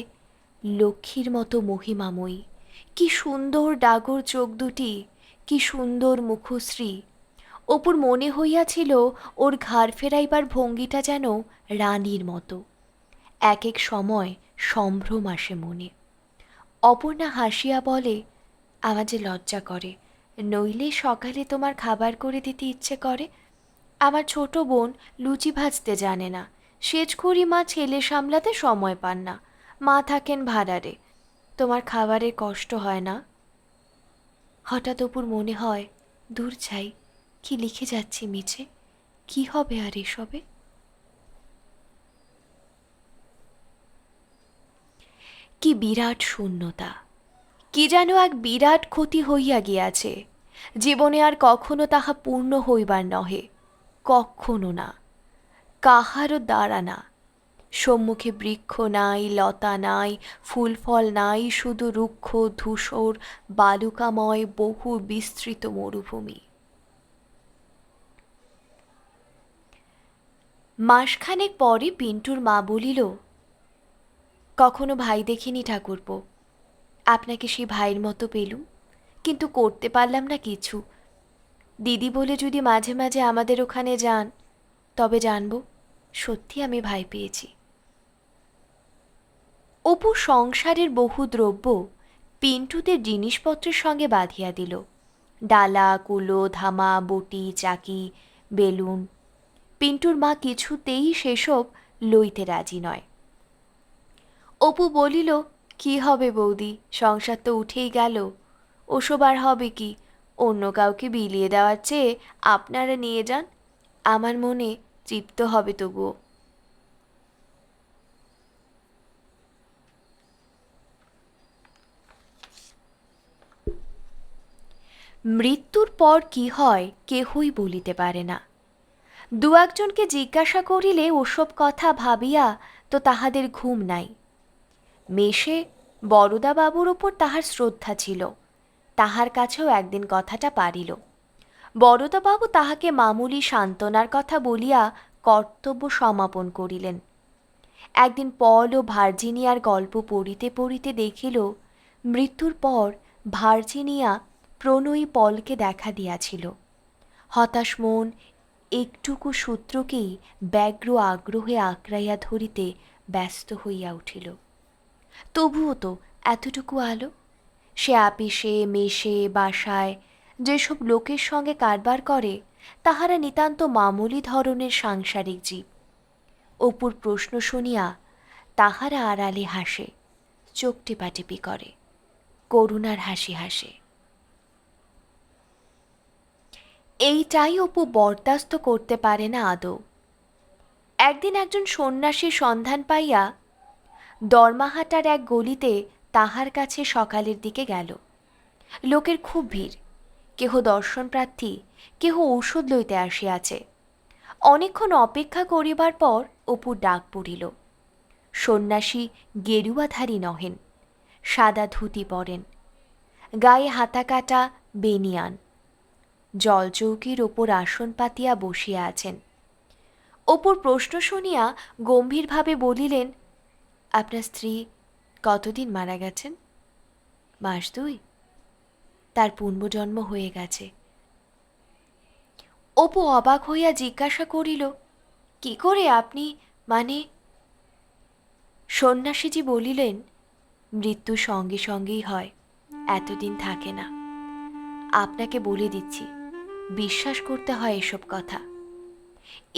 Speaker 1: লক্ষ্মীর মতো মহিমাময়ী, কি সুন্দর ডাগর চোখ দুটি, কি সুন্দর মুখশ্রী। অপুর মনে হইয়াছিল ওর ঘাড় ফেরাইবার ভঙ্গিটা যেন রানীর মতো। এক এক সময় সম্ভ্রম আসে মনে। অপর্ণা হাসিয়া বলে, আমার যে লজ্জা করে, নইলে সকালে তোমার খাবার করে দিতে ইচ্ছে করে। আমার ছোট বোন লুচি ভাজতে জানে না, সেজখুড়ি মা ছেলে সামলাতে সময় পান না, মা থাকেন ভাড়ারে। তোমার খাবারের কষ্ট হয় না? হঠাৎ অপুর মনে হয়, দূর যাই, কি লিখে যাচ্ছি মিছে, কি হবে আর এসবে? কি বিরাট শূন্যতা, কি যেন এক বিরাট ক্ষতি হইয়া গিয়াছে। জীবনে আর কখনো তাহা পূর্ণ হইবার নহে, কখনো না, কাহারও দ্বারা না। সম্মুখে বৃক্ষ নাই, লতা নাই, ফুল ফল নাই, শুধু রুক্ষ ধূসর বালুকাময় বহু বিস্তৃত মরুভূমি। মাসখানেক পরে পিন্টুর মা বলিল, কখনো ভাই দেখিনি ঠাকুরপো, আপনাকে সেই ভাইয়ের মতো পেলুম, কিন্তু করতে পারলাম না কিছু। দিদি বলে যদি মাঝে মাঝে আমাদের ওখানে যান, তবে জানব সত্যি আমি ভাই পেয়েছি। অপু সংসারের বহু দ্রব্য পিন্টুদের জিনিসপত্রের সঙ্গে বাঁধিয়া দিল, ডালা কুলো ধামা বটি চাকি বেলুন। পিন্টুর মা কিছুতেই সেসব লইতে রাজি নয়। অপু বলিল, কি হবে বৌদি, সংসার তো উঠেই গেল, ওসব আর হবে কি? অন্য কাউকে বিলিয়ে দেওয়ার চেয়ে আপনারা নিয়ে যান, আমার মনে তৃপ্ত হবে তবুও। মৃত্যুর পর কি হয় কেহই বলিতে পারে না। দু একজনকে জিজ্ঞাসা করিলে ওসব কথা ভাবিয়া তো তাহাদের ঘুম নাই। মেষে বরদাবাবুর ওপর তাহার শ্রদ্ধা ছিল, তাহার কাছেও একদিন কথাটা পারিল। বরদাবাবু তাহাকে মামুলি সান্ত্বনার কথা বলিয়া কর্তব্য সমাপন করিলেন। একদিন পল ও ভার্জিনিয়ার গল্প পড়িতে পড়িতে দেখিল, মৃত্যুর পর ভার্জিনিয়া প্রণয়ী পলকে দেখা দিয়াছিল। হতাশ মন একটুকু সূত্রকেই ব্যগ্র আগ্রহে আঁকড়াইয়া ধরিতে ব্যস্ত হইয়া উঠিল। তবুও তো এতটুকু আলো। সে আপিসে মেশে বাসায় যেসব লোকের সঙ্গে কারবার করে, তাহারা নিতান্ত মামুলি ধরনের সাংসারিক জীব। অপুর প্রশ্ন শুনিয়া তাহারা আড়ালে হাসে, চোখ টিপাটিপি করে, করুণার হাসি হাসে। এইটাই অপু বরদাস্ত করতে পারে না আদৌ। একদিন একজন সন্ন্যাসীর সন্ধান পাইয়া দরমাহাটার এক গলিতে তাহার কাছে সকালের দিকে গেল। লোকের খুব ভিড়, কেহ দর্শন প্রার্থী, কেহ ঔষধ লইতে আসিয়াছে। অনেকক্ষণ অপেক্ষা করিবার পর অপুর ডাক পড়িল। সন্ন্যাসী গেরুয়াধারী নহেন, সাদা ধুতি পরেন, গায়ে হাতাকাটা বেনিয়ান, জলচৌকির ওপর আসন পাতিয়া বসিয়া আছেন। অপুর প্রশ্ন শুনিয়া গম্ভীরভাবে বলিলেন, আপনার স্ত্রী কতদিন মারা গেছেন? মাস 2। তার পূর্বজন্ম হয়ে গেছে। অপু অবাক হইয়া জিজ্ঞাসা করিল, কি করে আপনি, মানে? সন্ন্যাসীজি বলিলেন, মৃত্যু সঙ্গে সঙ্গেই হয়, এতদিন থাকে না। আপনাকে বলে দিচ্ছি, বিশ্বাস করতে হয় এসব কথা।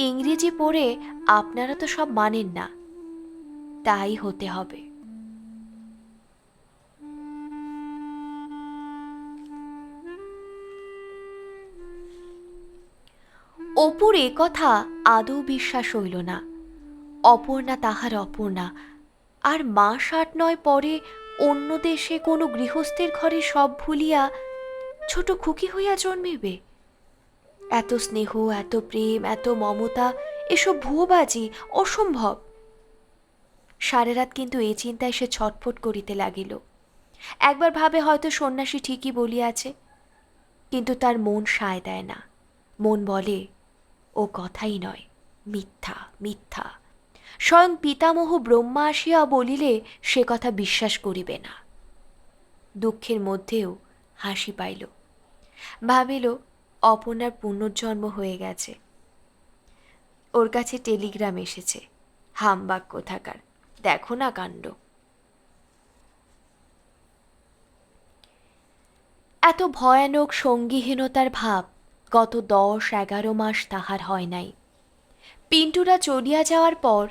Speaker 1: ইংরেজি পড়ে আপনারা তো সব মানেন না, তাই হতে হবে। অপুর এ কথা আদৌ বিশ্বাস হইল না। অপর্ণা তাহার অপর্ণা, আর মাস ৮-৯ পরে অন্য দেশে কোনো গৃহস্থের ঘরে সব ভুলিয়া ছোট খুকি হইয়া জন্মিবে। এত স্নেহ, এত প্রেম, এত মমতা, এসব ভুয়োবাজি, অসম্ভব। সারা রাত কিন্তু এই চিন্তায় সে ছটফট করিতে লাগিল। একবার ভাবে হয়তো সন্ন্যাসী ঠিকই বলিয়াছে, কিন্তু তার মন সায় দেয় না। মন বলে ও কথাই নয়, মিথ্যা মিথ্যা। স্বয়ং পিতামহ ব্রহ্মা আসিয়া বলিলে সে কথা বিশ্বাস করিবে না। দুঃখের মধ্যেও হাসি পাইল। ভাবিল অপর্ণার পুনর্জন্ম হয়ে গেছে। ওর কাছে টেলিগ্রাম এসেছে। হামবাক কোথাকার, দেখো না কাণ্ড। এত ভয়ানক সঙ্গীহীনতার ভাব গত 10-11 মাস তাহার হয় নাই। পিন্টুরা চলিয়া যাওয়ার পর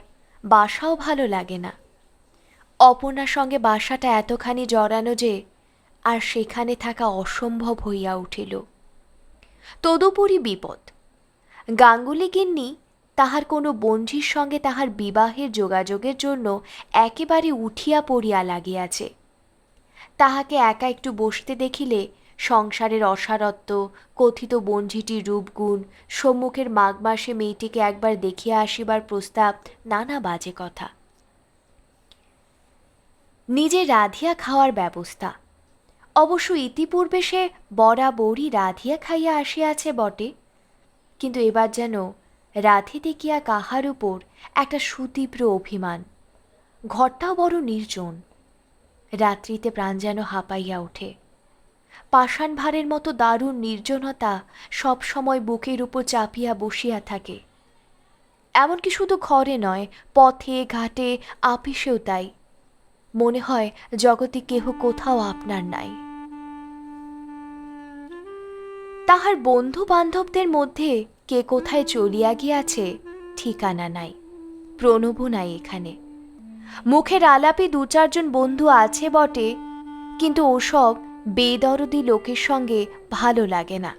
Speaker 1: বাসাও ভালো লাগে না। অপর্ণার সঙ্গে বাসাটা এতখানি জড়ানো যে আর সেখানে থাকা অসম্ভব হইয়া উঠিল। তদুপরি বিপদ। গাঙ্গুলি গিন্নি তাহার কোনো বন্ধুর সঙ্গে তাহার বিবাহের যোগাযোগের জন্য একেবারে উঠিয়া পড়িয়া লাগিয়াছে। তাহাকে একা একটু বসতে দেখিলে সংসারের অসারত্ব, কথিত বঞ্ঝিটির রূপগুণ, সম্মুখের মাঘ মাসে মেয়েটিকে একবার দেখিয়া আসিবার প্রস্তাব, নানা বাজে কথা। নিজে রাধিয়া খাওয়ার ব্যবস্থা। অবশ্য ইতিপূর্বে সে বরাবরই রাধিয়া খাইয়া আসিয়াছে বটে, কিন্তু এবার যেন রাধে দেখিয়া কাহার উপর একটা সুতীব্র অভিমান। ঘরটাও বড় নির্জন। রাত্রিতে প্রাণ যেন হাঁপাইয়া ওঠে। পাষাণ ভারের মতো দারুণ নির্জনতা সব সময় বুকের উপর চাপিয়া বসিয়া থাকে। এমনকি শুধু ঘরে নয়, পথে ঘাটে, আপিসেও তাই। মনে হয় জগতে কেহ কোথাও আপনার নাই। তাহার বন্ধু বান্ধবদের মধ্যে কে কোথায় চলিয়া গিয়াছে ঠিকানা নাই। প্রণবও নাই এখানে। মুখের আলাপে 2-4 জন বন্ধু আছে বটে, কিন্তু ওসব বেদরদি লোকের সঙ্গে ভালো লাগে না।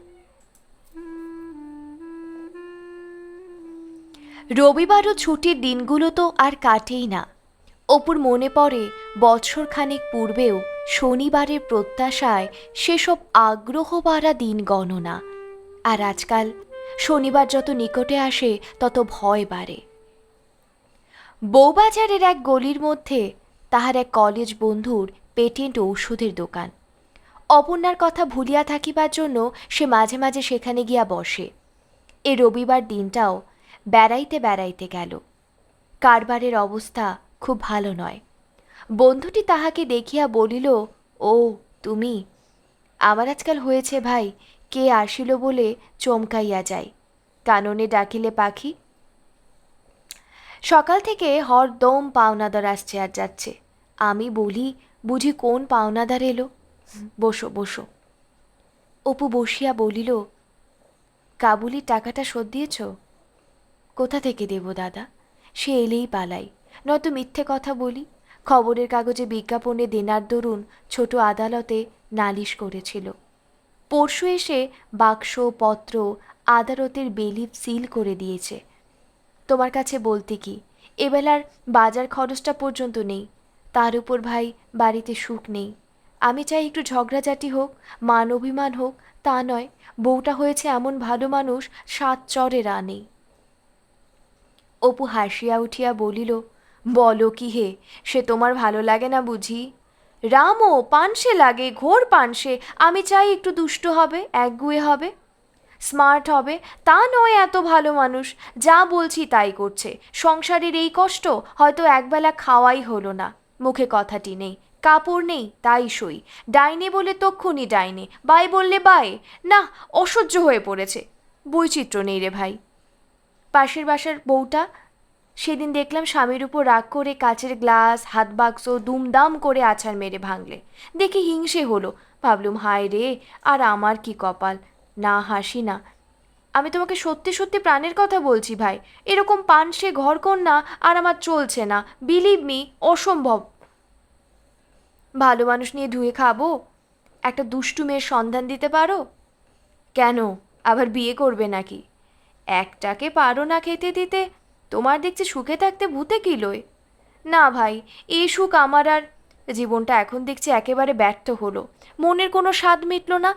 Speaker 1: রবিবার ও ছুটির দিনগুলো তো আর কাটেই না। অপুর মনে পড়ে বছরখানেক পূর্বেও শনিবারের প্রত্যাশায় সেসব আগ্রহ বাড়া দিন গণনা। আর আজকাল শনিবার যত নিকটে আসে তত ভয় বাড়ে। বউবাজারের এক গলির মধ্যে তাহার এক কলেজ বন্ধুর পেটেন্ট ঔষধের দোকান। অপর্ণার কথা ভুলিয়া থাকিবার জন্য সে মাঝে মাঝে সেখানে গিয়া বসে। এ রবিবার দিনটাও বেড়াইতে বেড়াইতে গেল। কারবারের অবস্থা খুব ভালো নয়। বন্ধুটি তাহাকে দেখিয়া বলিল, ও তুমি? আমার আজকাল হয়েছে ভাই, কে আসিল বলে চমকাইয়া যায়, কাননে ডাকিলে পাখি। সকাল থেকে হরদম পাওনাদার আসছে আর যাচ্ছে। আমি বলি, বুঝি কোন পাওনাদার এলো? বসো বসো। অপু বসিয়া বলিল, কাবুলির টাকাটা শোধ দিয়েছ? কোথা থেকে দেব দাদা? সে এলেই পালাই, নয়তো মিথ্যে কথা বলি। খবরের কাগজে বিজ্ঞাপনে দেনার দরুন ছোট আদালতে নালিশ করেছিল। পরশু এসে বাক্স পত্র আদালতের বেলিফ সিল করে দিয়েছে। তোমার কাছে বলতে কি, এবেলার বাজার খরচটা পর্যন্ত নেই। তার উপর ভাই বাড়িতে সুখ নেই। আমি চাই একটু ঝগড়াঝাটি হোক, মান অভিমান হোক, তা নয়। বউটা হয়েছে এমন ভালো মানুষ, 7 চরে রা নেই। অপু হাসিয়া উঠিয়া বলিল, বলো কি হে, সে তোমার ভালো লাগে না বুঝি? রামও পানসে লাগে, ঘোর পানসে। আমি চাই একটু দুষ্ট হবে, একগুয়ে হবে, স্মার্ট হবে। তা নয় এত ভালো মানুষ, যা বলছি তাই করছে। সংসারের এই কষ্ট, হয়তো একবেলা খাওয়াই হলো না। মুখে কথাটি নেই, কাপড় নেই, তাই সই। ডাইনে বলে তক্ষুনি ডাইনে, বাই বললে বাই। না, অসহ্য হয়ে পড়েছে। বৈচিত্র্য নেই রে ভাই। পাশের বাসার বউটা সেদিন দেখলাম স্বামীর উপর রাগ করে কাচের গ্লাস, হাত বাক্স দুমদাম করে আছাড় মেরে ভাঙলে। দেখে হিংসে হলো। ভাবলুম, হায় রে, আর আমার কি কপাল। না হাসি না। আমি তোমাকে সত্যি সত্যি প্রাণের কথা বলছি ভাই। এরকম পানসে ঘরকন্না আর আমার চলছে না। বিলিভ মি, অসম্ভব। ভালো মানুষ নিয়ে ধুয়ে খাবো? একটা দুষ্টু মেয়ের সন্ধান দিতে পারো? কেন, আবার বিয়ে করবে নাকি? একটাকে পারো না খেতে দিতে, তোমার দেখছি সুখে থাকতে ভূতে কিলোয়। না ভাই, এই সুখ আমার আর, জীবনটা এখন দেখছি একেবারে ব্যর্থ হলো। মনের কোনো স্বাদ মিটল না।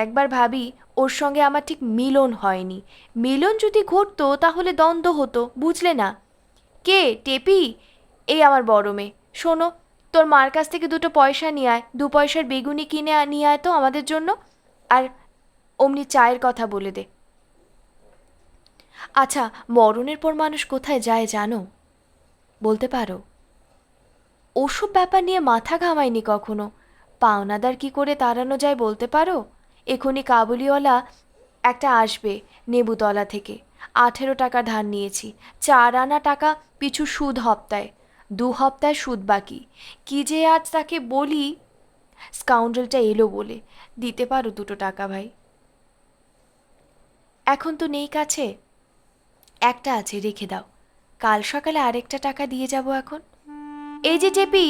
Speaker 1: একবার ভাবি ওর সঙ্গে আমার ঠিক মিলন হয়নি। মিলন যদি ঘটতো তাহলে দ্বন্দ্ব হতো, বুঝলে না? কে টেপি? এই আমার বড় মেয়ে। শোনো, তোর মার কাছ থেকে 2টো পয়সা নিয়ে আয়, 2 পয়সার বেগুনি কিনে নিয়ে আয় তো আমাদের জন্য। আর অমনি চায়ের কথা বলে দে। আচ্ছা, মরণের পর মানুষ কোথায় যায় জানো? বলতে পারো? ওসব ব্যাপার নিয়ে মাথা ঘামায়নি কখনো। পাওনাদার কি করে তাড়ানো যায় বলতে পারো? এখনই কাবুলিওয়ালা একটা আসবে নেবুতলা থেকে। 18 টাকা ধার নিয়েছি, 4 আনা টাকা পিছু সুদ হপ্তায়, 2 হপ্তায় সুদ বাকি। কি যে আজ তাকে বলি, স্কাউন্ডেলটা এলো বলে। দিতে পারো 2টো টাকা ভাই? এখন তো নেই কাছে। একটা আছে, রেখে দাও। কাল সকালে আরেকটা টাকা দিয়ে যাব এখন। এই যে টেপি,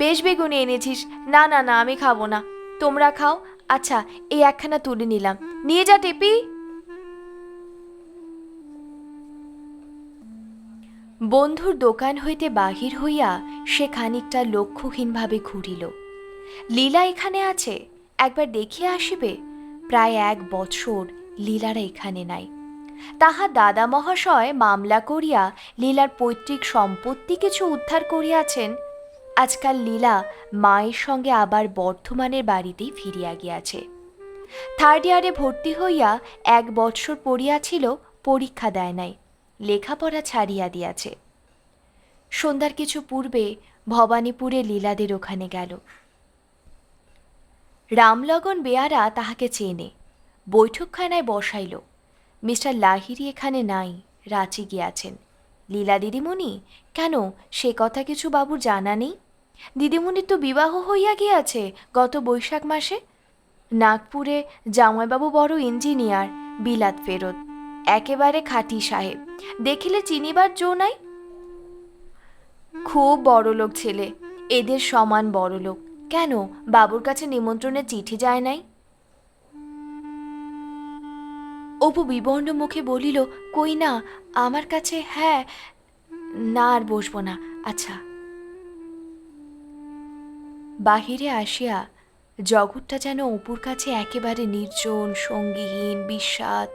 Speaker 1: বেশ বেগুনি এনেছিস। না না না, আমি খাবো না, তোমরা খাও। আচ্ছা, এই একখানা তুলে নিলাম, নিয়ে যা টেপি। বন্ধুর দোকান হইতে বাহির হইয়া সে খানিকটা লক্ষ্যহীনভাবে ঘুরিল। লীলা এখানে আছে, একবার দেখিয়া আসিবে। প্রায় 1 বৎসর লীলারা এখানে নাই। তাহার দাদা মহাশয় মামলা করিয়া লীলার পৈতৃক সম্পত্তি কিছু উদ্ধার করিয়াছেন। আজকাল লীলা মায়ের সঙ্গে আবার বর্ধমানের বাড়িতেই ফিরিয়া গিয়াছে। 3rd ইয়ারে ভর্তি হইয়া 1 বৎসর পড়িয়াছিল, পরীক্ষা দেয় নাই, লেখাপড়া ছাড়িয়া দিয়াছে। সন্ধ্যার কিছু পূর্বে ভবানীপুরে লীলাদের ওখানে গেল। রামলগন বেয়ারা তাহাকে চেনে, বৈঠকখানায় বসাইল। মিস্টার লাহিড়ী এখানে নাই, রাঁচি গিয়াছেন। লীলা দিদিমণি? কেন, সে কথা কিছু বাবুর জানা নেই? দিদিমণির তো বিবাহ হইয়া গিয়াছে গত বৈশাখ মাসে। নাগপুরে জামাইবাবু বড় ইঞ্জিনিয়ার, বিলাত ফেরত, একেবারে খাঁটি সাহেব, দেখিলে চিনিবার জো নাই। খুব বড়লোক ছেলে, এদের সমান বড়লোক। কেন, বাবুর কাছে নিমন্ত্রণের চিঠি যায় নাই? অপু বিবর্ণ মুখে বলিল, কই না, আমার কাছে। হ্যাঁ, না আর বসবো না। আচ্ছা। বাহিরে আসিয়া জগৎটা যেন অপুর কাছে একেবারে নির্জন, সঙ্গীহীন, বিস্বাদ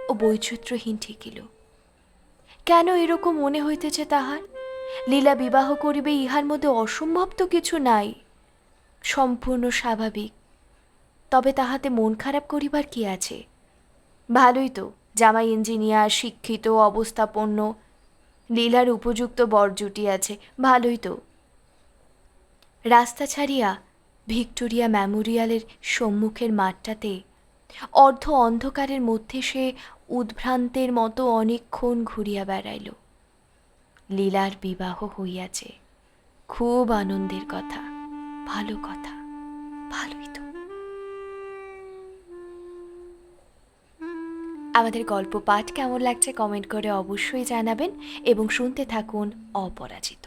Speaker 1: ও বৈচিত্র্যহীন ঠেকিল। কেন এরকম মনে হইতেছে তাহার? লীলা বিবাহ করিবে, ইহার মধ্যে অসম্ভব তো কিছু নাই, সম্পূর্ণ স্বাভাবিক। তবে তাহাতে মন খারাপ করিবার কি আছে? ভালোই তো, জামাই ইঞ্জিনিয়ার, শিক্ষিত, অবস্থাপন্ন, লীলার উপযুক্ত বর জুটিয়াছে, ভালোই তো। রাস্তা ছাড়িয়া ভিক্টোরিয়া মেমোরিয়ালের সম্মুখের মাঠটাতে অর্ধ অন্ধকারের মধ্যে সে উদ্ভ্রান্তের মতো অনেকক্ষণ ঘুরিয়া বেড়াইল। লীলার বিবাহ হইয়াছে, খুব আনন্দের কথা, ভালো কথা, ভালোই তো। আমাদের গল্প পাঠ কেমন লাগছে কমেন্ট করে অবশ্যই জানাবেন এবং শুনতে থাকুন অপরাজিত।